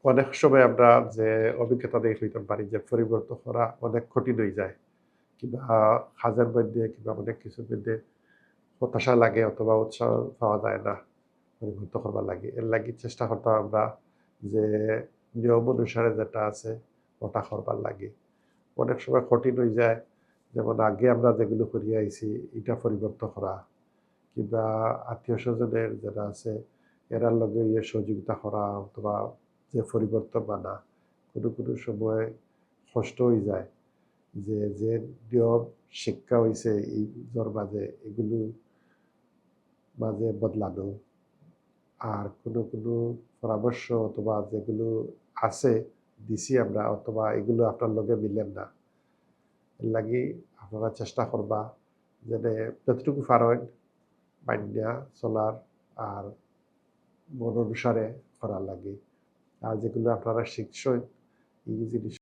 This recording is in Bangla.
অনেক সময় আমরা যে অভিজ্ঞতা দিয়ে হইতে পারি যে পরিবর্তন করা অনেক কঠিন হয়ে যায়। কিংবা কাজের মধ্যে কিংবা অনেক কিছুর মধ্যে হতাশা লাগে অথবা উৎসাহ পাওয়া যায় না পরিবর্তন করবার লাগে। এর লাগি চেষ্টা করতাম আমরা যে নিয়ম অনুসারে যেটা আছে ওটা করবার লাগে। অনেক সময় কঠিন হয়ে যায়। যেমন আগে আমরা যেগুলো করিয়া আইছি এটা পরিবর্তন করা কিংবা আত্মীয়-স্বজনের যারা আছে এরার লগে সহযোগিতা করা অথবা যে পরিবর্তন আনা কোনো সময় কষ্ট হয়ে যায়। যে নিয়ম শিক্ষা হইছে এইগুলোর মাঝে এগুলো মাঝে বদলানো। আর কোনো পরামর্শ অথবা যেগুলো আছে দিছি আমরা অথবা এগুলো আপনার লগে মিলেন না। এর লাগি আপনারা চেষ্টা করবা যেন যতটুকু পারেন মাইন্যা চলার আর মন অনুসারে করা লাগে। আর যেগুলো আপনারা শিখছেন এই জিনিস